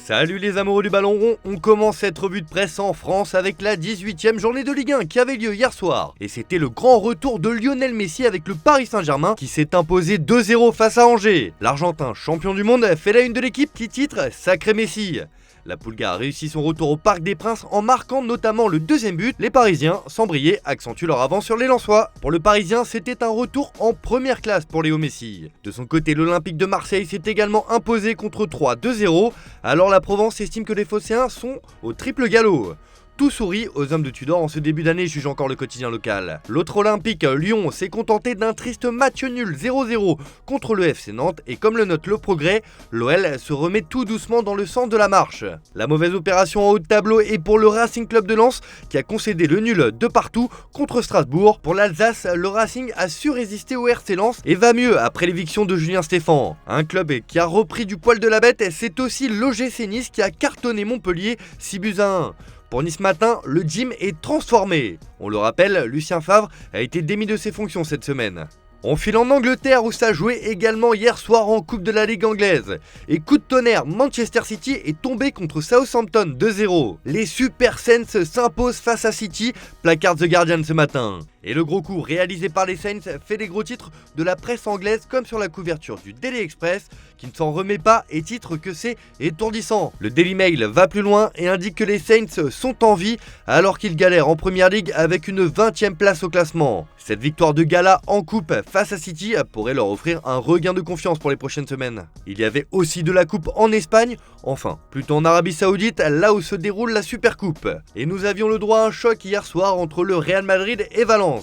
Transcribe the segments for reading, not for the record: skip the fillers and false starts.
Salut les amoureux du ballon rond, on commence cette revue de presse en France avec la 18e journée de Ligue 1 qui avait lieu hier soir. Et c'était le grand retour de Lionel Messi avec le Paris Saint-Germain qui s'est imposé 2-0 face à Angers. L'Argentin, champion du monde, fait la une de l'équipe qui titre « Sacré Messi ». La Pulga a réussi son retour au Parc des Princes en marquant notamment le deuxième but. Les Parisiens, sans briller, accentuent leur avance sur les Lensois. Pour le Parisien, c'était un retour en première classe pour Léo Messi. De son côté, l'Olympique de Marseille s'est également imposé contre 3 2-0. Alors la Provence estime que les Phocéens sont au triple galop. Tout sourit aux hommes de Tudor en ce début d'année, juge encore le quotidien local. L'autre Olympique, Lyon, s'est contenté d'un triste match nul 0-0 contre le FC Nantes et comme le note Le Progrès, l'OL se remet tout doucement dans le sens de la marche. La mauvaise opération en haut de tableau est pour le Racing Club de Lens qui a concédé le nul de partout contre Strasbourg. Pour l'Alsace, le Racing a su résister au RC Lens et va mieux après l'éviction de Julien Stéphan. Un club qui a repris du poil de la bête, c'est aussi l'OGC Nice qui a cartonné Montpellier 6-1. Pour Nice Matin, le gym est transformé. On le rappelle, Lucien Favre a été démis de ses fonctions cette semaine. On file en Angleterre où ça jouait également hier soir en Coupe de la Ligue anglaise. Et coup de tonnerre, Manchester City est tombé contre Southampton 2-0. Les Super Saints s'imposent face à City, placarde The Guardian ce matin. Et le gros coup réalisé par les Saints fait des gros titres de la presse anglaise comme sur la couverture du Daily Express qui ne s'en remet pas et titre que c'est étourdissant. Le Daily Mail va plus loin et indique que les Saints sont en vie alors qu'ils galèrent en Première Ligue avec une 20e place au classement. Cette victoire de gala en coupe face à City pourrait leur offrir un regain de confiance pour les prochaines semaines. Il y avait aussi de la coupe en Espagne, enfin plutôt en Arabie Saoudite là où se déroule la Super Coupe. Et nous avions le droit à un choc hier soir entre le Real Madrid et Valence.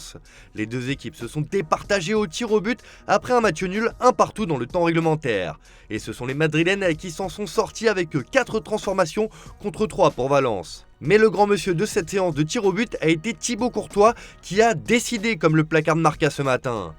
Les deux équipes se sont départagées au tir au but après un match nul un partout dans le temps réglementaire. Et ce sont les Madrilènes qui s'en sont sortis avec 4 transformations contre 3 pour Valence. Mais le grand monsieur de cette séance de tir au but a été Thibaut Courtois qui a décidé comme le placard de Marca ce matin.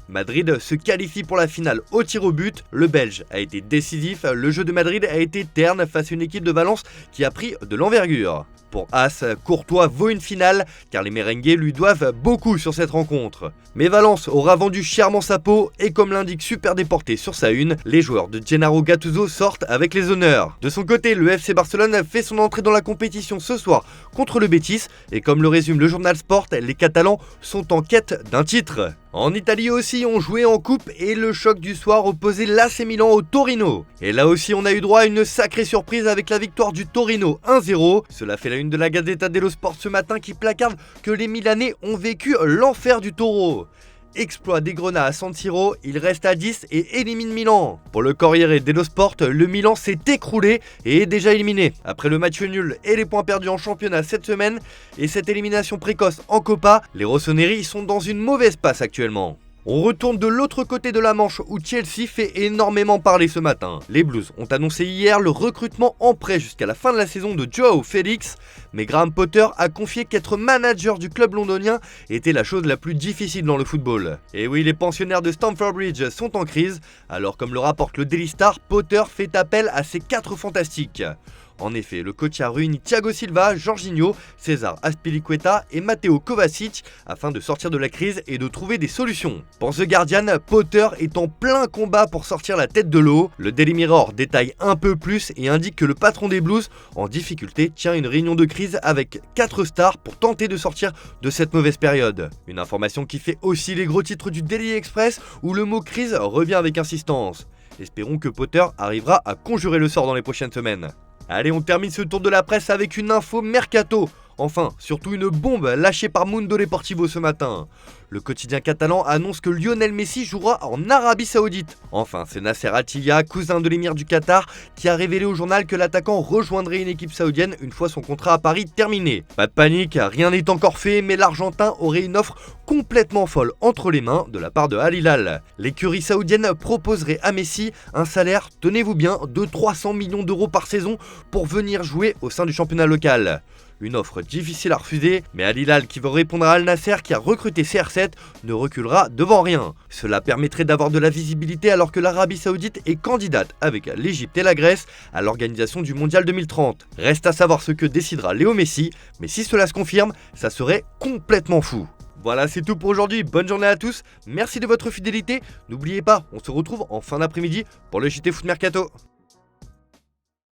Madrid se qualifie pour la finale au tir au but, le Belge a été décisif, le jeu de Madrid a été terne face à une équipe de Valence qui a pris de l'envergure. Pour As, Courtois vaut une finale car les merengues lui doivent beaucoup sur cette rencontre. Mais Valence aura vendu chèrement sa peau et comme l'indique Super Déporté sur sa une, les joueurs de Gennaro Gattuso sortent avec les honneurs. De son côté, le FC Barcelone fait son entrée dans la compétition ce soir contre le Betis et comme le résume le journal Sport, les Catalans sont en quête d'un titre. En Italie aussi, on jouait en coupe et le choc du soir opposait l'AC Milan au Torino. Et là aussi, on a eu droit à une sacrée surprise avec la victoire du Torino 1-0. Cela fait la une de la Gazzetta dello Sport ce matin qui placarde que les Milanais ont vécu l'enfer du taureau. Exploit des Grenats à San Siro, il reste à 10 et élimine Milan. Pour le Corriere dello Sport, le Milan s'est écroulé et est déjà éliminé. Après le match nul et les points perdus en championnat cette semaine et cette élimination précoce en Copa, les rossoneri sont dans une mauvaise passe actuellement. On retourne de l'autre côté de la Manche où Chelsea fait énormément parler ce matin. Les Blues ont annoncé hier le recrutement en prêt jusqu'à la fin de la saison de Joao Félix, mais Graham Potter a confié qu'être manager du club londonien était la chose la plus difficile dans le football. Et oui, les pensionnaires de Stamford Bridge sont en crise, alors comme le rapporte le Daily Star, Potter fait appel à ses 4 fantastiques. En effet, le coach a réuni Thiago Silva, Jorginho, César Azpilicueta et Matteo Kovacic afin de sortir de la crise et de trouver des solutions. Pour The Guardian, Potter est en plein combat pour sortir la tête de l'eau. Le Daily Mirror détaille un peu plus et indique que le patron des Blues, en difficulté, tient une réunion de crise avec 4 stars pour tenter de sortir de cette mauvaise période. Une information qui fait aussi les gros titres du Daily Express où le mot crise revient avec insistance. Espérons que Potter arrivera à conjurer le sort dans les prochaines semaines. Allez, on termine ce tour de la presse avec une info mercato. Enfin, surtout une bombe lâchée par Mundo Deportivo ce matin. Le quotidien catalan annonce que Lionel Messi jouera en Arabie Saoudite. Enfin, c'est Nasser Attiyah, cousin de l'émir du Qatar, qui a révélé au journal que l'attaquant rejoindrait une équipe saoudienne une fois son contrat à Paris terminé. Pas de panique, rien n'est encore fait, mais l'Argentin aurait une offre complètement folle entre les mains de la part de Al Hilal. L'écurie saoudienne proposerait à Messi un salaire, tenez-vous bien, de 300 millions d'euros par saison pour venir jouer au sein du championnat local. Une offre difficile à refuser, mais Al Hilal qui veut répondre à Al Nasser qui a recruté CR7 ne reculera devant rien. Cela permettrait d'avoir de la visibilité alors que l'Arabie Saoudite est candidate avec l'Égypte et la Grèce à l'organisation du Mondial 2030. Reste à savoir ce que décidera Léo Messi, mais si cela se confirme, ça serait complètement fou. Voilà, c'est tout pour aujourd'hui. Bonne journée à tous. Merci de votre fidélité. N'oubliez pas, on se retrouve en fin d'après-midi pour le JT Foot Mercato.